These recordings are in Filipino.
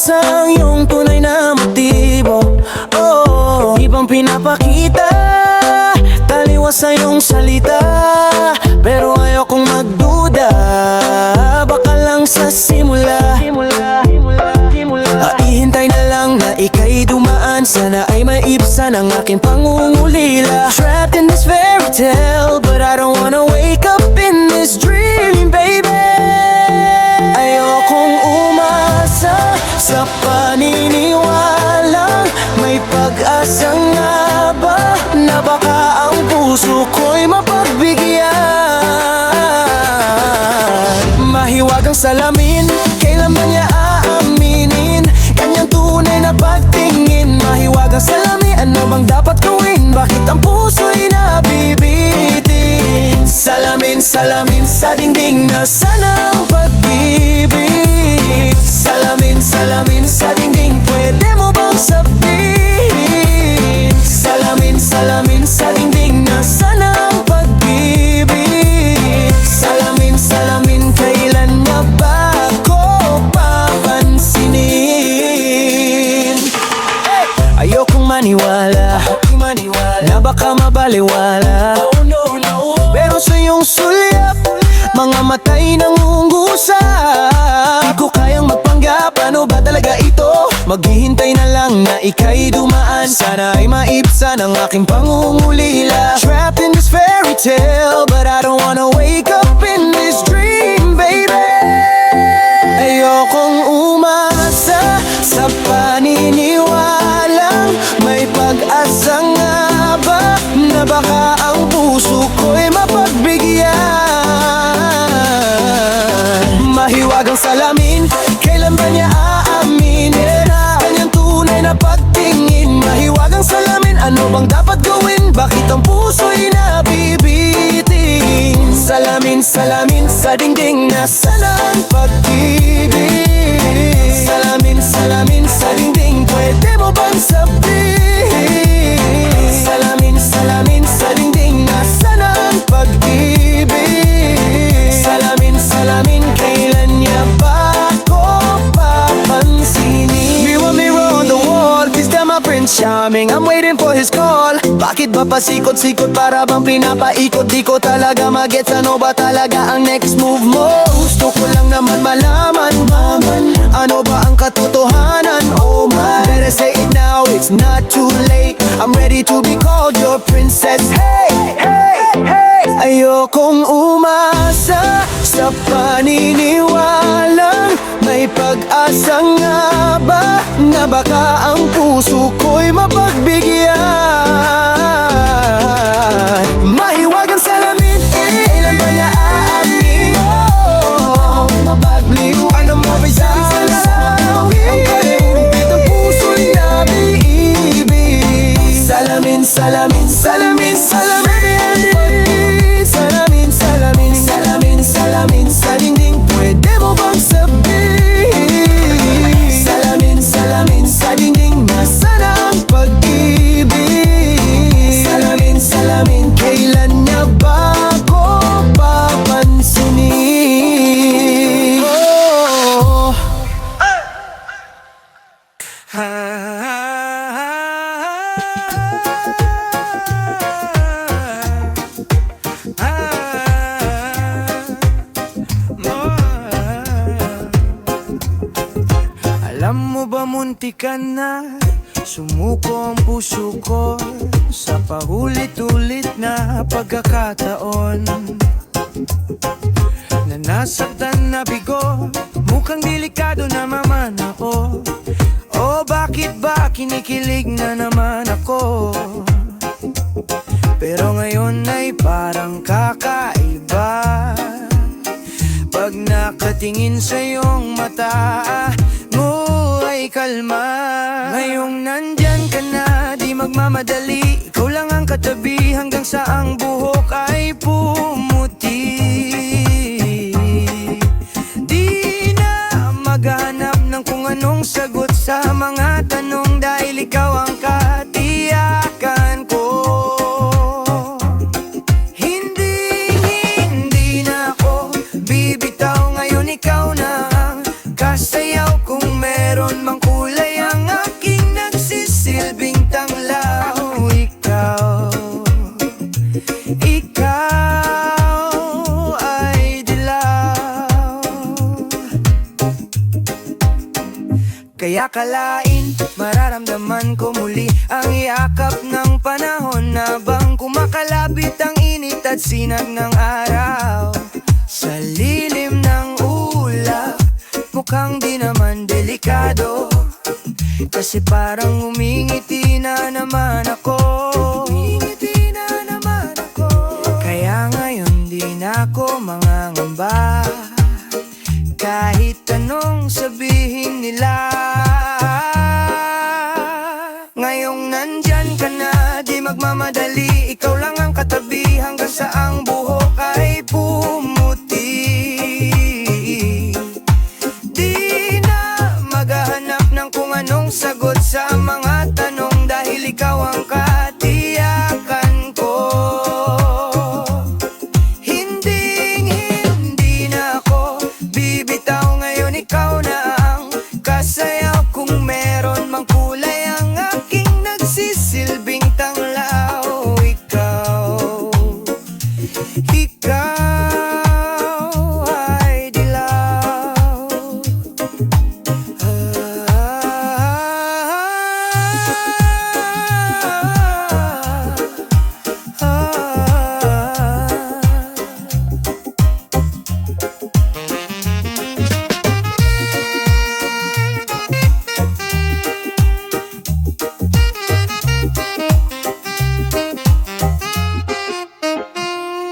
sa iyong tunay na motibo. Oh, ibang pinapakita, taliwas sa iyong salita. Pero ayokong magduda, baka lang sa simula. Ihintay na lang na ika'y dumaan, sana ay maibsan ang aking pangungulila. Trapped in this fairy tale, but I don't wanna wake up in this dream, baby. Ayokong umasa sa paniniwalang may pag-asa nga ba, na baka ang puso ko'y mapagbigyan. Mahiwagang salamin, kailan ba niya aaminin kanyang tunay na pagtingin? Mahiwagang salamin, ano bang dapat gawin? Bakit ang puso'y nabibitin? Salamin, salamin sa dingding, nasaan ang pag-ibig? Salamin, salamin sa dingding, pwede mo bang sabihin? Salamin, salamin sa dingding, nasaan ang pag-ibig? Salamin, salamin, kailan na ba ako papansinin? Ayokong maniwala na baka mabaliwala. Pero sa iyong sulyap, mga matay nangungusap. Di ko kayang magpanggap, ano ba talaga ito? Maghihintay na lang na ika'y dumaan, sana ay maibsan ang aking pangungulila. Trapped in this fairy tale, but I don't wanna wake up in this dream, baby. Ayokong umasa sa paniniwalang may pag-asa nga ba, na baka ang puso ko'y mapagbigyan. Mahiwagang salamin, kailan ba niya aaminin kanyang tunay na pagtingin? Mahiwagang salamin, ano bang dapat gawin? Bakit ang puso'y nabibitin? Salamin, salamin sa dingding, nasaan ang pag-ibig? Salamin, salamin sa dingding, pwede mo bang sabihin? Salamin, salamin sa dingding, nasaan ang pag-ibig? Salamin, salamin, kailan niya ba ako papansinin? Mirror, mirror on the wall, please tell my Prince Charming I'm waiting for his call. Bakit ba pasikot-sikot, para bang pinapaikot? Di ko talaga magets, ano ba talaga ang next move mo? Gusto ko lang naman malaman, ano ba ang katotohanan? Oh my, better say it now, it's not too late. I'm ready to be called your princess. Hey, hey, hey. Ayokong umasa sa paniniwalang may pag-asa nga ba, na baka ang puso ko'y mapagbigyan. Mahiwagang salamin, kailan ba niya aamin? Mapagliw, ano mo ba sasalaw? Ang kalimulit ang puso'y nabiibig. Salamin, salamin, salamin, salamin. Salamin, salamin, salamin, salamin sa dingding, pwede mo bang sabihin? Salamin, salamin sa dingding, nasaan ang pag-ibig? Salamin, salamin, kailan niya ba ako papansinin? Oh. Alam mo ba, muntikan na sumuko ang puso ko sa paulit-ulit na pagkakataon, na nasaktan na bigo, mukhang delikado na maman ako. Oh, bakit ba kinikilig na naman ako? Pero ngayon ay parang kakaiba pag nakatingin sa iyong mata mo ay kalma. Ngayong nandyan ka na, di magmamadali, ikaw lang ang katabi hanggang sa ang buhok ay pumuti. Di na maghanap ng kung anong sagot sa mga tanong, dahil ikaw ang katiyakan ko. Hindi na ako bibitaw, ngayon ikaw na ang kasayaw. Kung meron mang Kaya kalain, mararamdaman ko muli ang yakap ng panahon habang kumakalapit ang init at sinag ng araw. Sa lilim ng ulap, mukhang di naman delikado, kasi parang umingiti na naman ako. Kaya ngayon di na ako mangangamba, kahit anong sabihin nila. Ngayong nandyan ka na, di magmamadali, ikaw lang ang katabi hanggang sa ang buhok ay pumuti. Di na maghahanap ng kung anong sagot sa mga tanong, dahil ikaw ang katiyakan ko. Hindi na ako bibitaw, ngayon ikaw na ang kasayaw. Kung meron mang kulay ang aking nagsisilbing tanglaw, ikaw ay dilaw.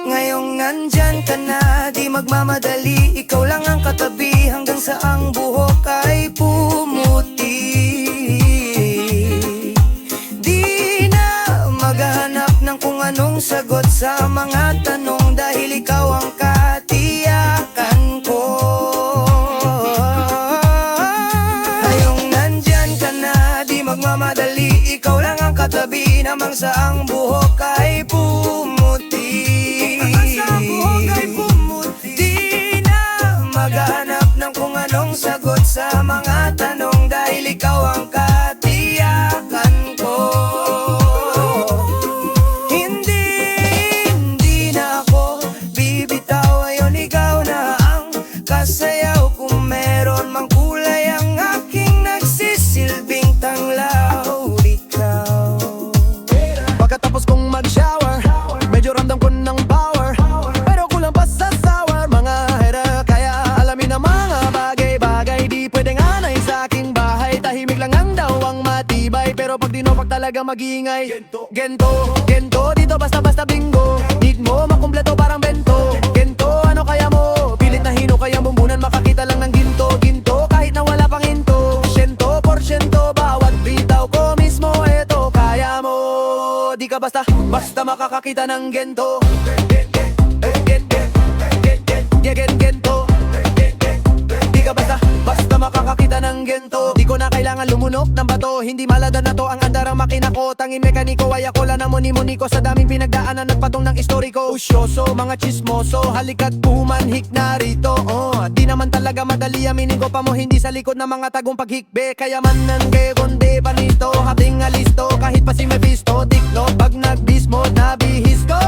Ngayong nandyan ka na, di magmamadali, ikaw lang ang katabi hanggang sa ang buhok ay pumuti. Di na maghahanap ng kung anong sagot sa mga tanong, dahil ikaw ang katiyakan ko. Ngayong nandyan ka na, di magmamadali, ikaw lang ang katabi namang sa ang buhok ay pumuti. Di na maghahanap ng kung anong sagot sa mga tanong, dahil ikaw ang katiyakan ko. Hindi na ako bibitaw, ngayon ikaw na ang kasayaw. Kung meron mang kulay ang aking nagsisilbing tanglaw, ikaw. Pagkatapos kong mag-shower, medyo ramdam ko ng power, pero kulang pa sa sour. Mga hater, kaya alamin ang mga bagay-bagay, di pwedeng anay sa aking bahay. Tahimik lang ang daw ang matibay, pero pag dinopag talaga mag-iingay. Gento, dito basta-basta bingo. Need mo makumpleto parang bento. Gento, ano kaya mo? Pilit na hino kaya bumbunan, makakita lang ng ginto kahit na wala pang hinto. 100% bawat bitaw ko mismo, eto kaya mo. Di ka basta makakakita ng gento. Gento. Di ka basta makakakita ng gento. Di ko na kailangan lumunok ng bato, hindi malada na to ang andarang makina ko. Tanging mekaniko ay ako lang na muni-muni ko, sa daming pinagdaanan nagpatong ng istoriko. Usyoso, mga chismoso, halika't pumanhik na rito. Di naman talaga madali, aminin ko pa mo hindi sa likod ng mga tagong paghikbe. Kaya man nange konde panito, hating alisto, kahit pa si Mephisto, dikno pag nag-beast mode na bihis ko.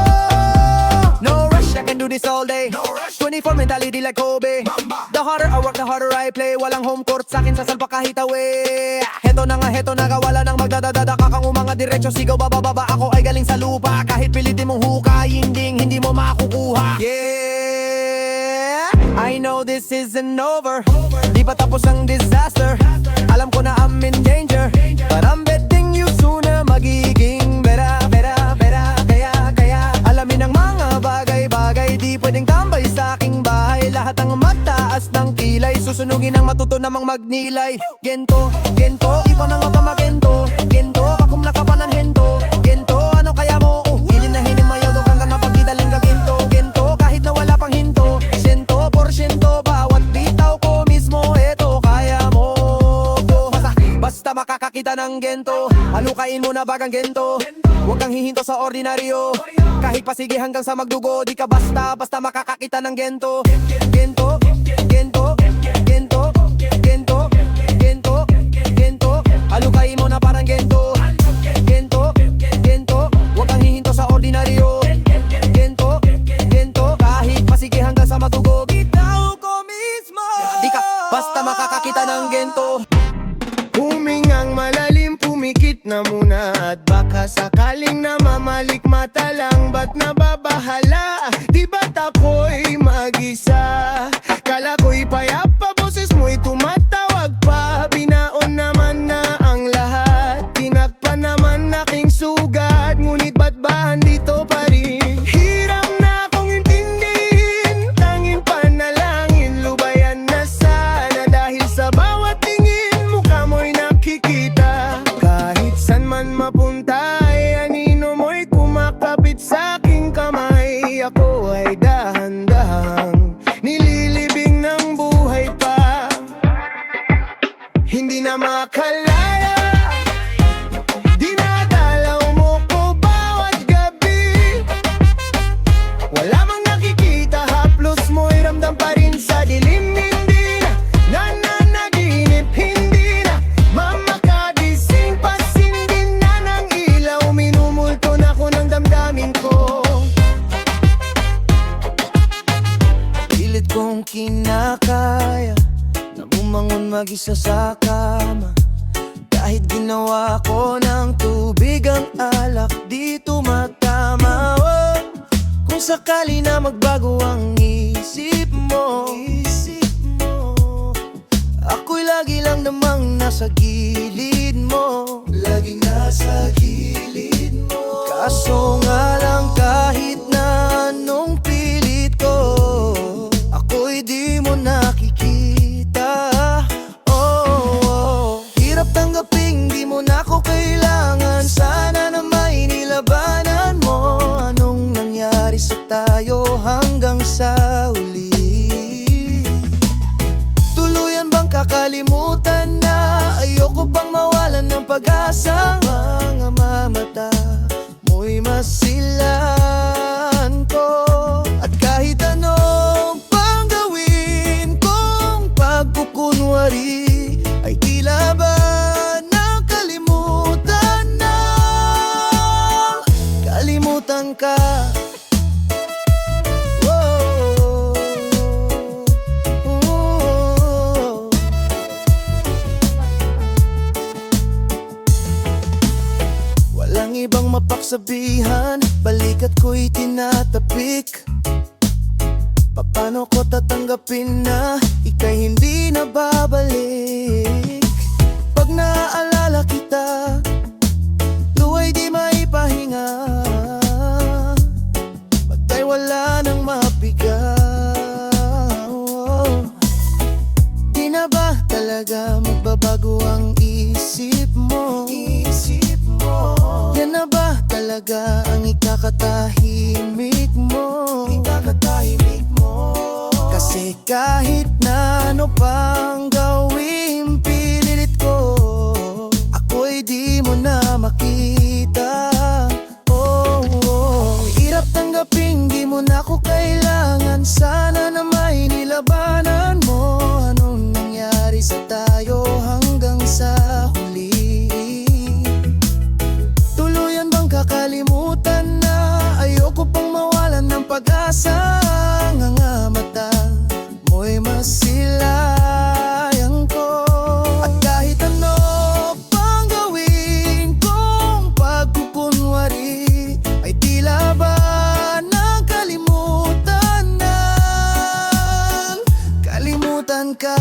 No rush, I can do this all day. 24 mentality like Kobe. The harder I work, the harder I play. Walang home court sa'kin, sasalpa kahit away. Heto na kawala ng magdadadada, kakang umanga diretso, sigaw bababa. Ako ay galing sa lupa, kahit pilitin mong hukayin ding hindi mo makukuha. Yeah, I know this isn't over, di pa tapos ang disaster. Alam ko na I'm in danger, but I'm betting you soon na magiging better. Kaya alamin ang mga bagay-bagay, di pwedeng tambay sa aking bahay. Lahat ang mataas ng kilay, susunugin ang matuto namang magnilay. Gento, di pa na nga ba magento. Gento, kakum nakapanan hento. Gento, ano kaya mo? Hilin na hinim mayaw, kang ka napagkitaling ka gento. Gento, kahit na wala pang hinto. 100% bawat bitaw ko mismo, eto kaya mo. Basta makakakita ng gento, halukain mo na bagang gento. Huwag kang hihinto sa ordinaryo, kahit pasige hanggang sa magdugo. Di ka basta makakakita ng gento. Halukain mo na parang gento. Huwag kang hihinto sa ordinaryo, kahit pasige hanggang sa magdugo. Bitaw ko mismo, di ka basta makakakita ng gento. na muna at baka sakaling namamalik mata lang. Ba't nababahala? Di ba't ako'y mag-isa? Kala ko'y payapa, boses mo'y tumatawag pa. Binaon naman na ang lahat, tinakpan naman aking sugat. Ngunit ba't ba andito pa rin? Hirap na akong intindihin, tanging panalangin, lubayan na sana. Dahil sa bawat tingin, mukha mo'y nakikita. Kahit san man mapunta, ay anino mo'y kumakapit sa aking kamay. Ako ay dahan-dahang nililibing ng buhay pa. Hindi na makalaya, dinadalaw mo ko bawat gabi. Wala mang nakikita, haplos mo'y ramdam pa rin sa dilim. Hindi na nananaginip, hindi na mamakadising. Pasindin na ng ilaw, minumulto na ko ng damdamin ko. Pilit kong kinakaya na bumangon mag-isa sa kama. Kahit ginawa ko ng tubig ang alak, di tumatama. Oh, kung sakali na magbago ang isip mo, ako'y lagi lang namang nasa gilid mo. Laging nasa gilid mo. Kaso nga lang kahit na anong pilit ko, ako'y di mo nakikita. Hirap tanggaping di mo na ako kailangan. Sana na may nilabanan mo. Anong nangyari sa tayo hanggang sa huli? Tuluyan bang kakalimutan na? Ayoko bang mawalan ng pag-asa? Mga mamata mo'y masilan ko. At kahit anong pang gawin kong pagkukunwari, ay tila ba nakalimutan na? Kalimutan ka. Oh, oh. Walang ibang mapagsabihan, balikat ko'y tinatapik. Paano ko tatanggapin na ika'y hindi na babalik? Pag naaalala kita, luwa'y di maipahinga. Bagay wala nang mapigaw. Di na ba talaga magbabago ang isip mo? Yan na ba talaga ang ikakatahimik mo? Kasi kahit na ano pang gawin pinilit ko, ako'y di mo na makita. Hirap tanggaping di mo na ako kailangan. Sana na may nilabanan mo. Anong nangyari sa tayo hanggang sa huli? Tuluyan bang kakalimutan na? Ayoko pang mawalan ng pag-asa. Nga mata mo'y masilayan ko. At kahit ano pang gawin kong pagkukunwari, ay tila ba nakalimutan na? Kalimutan ka.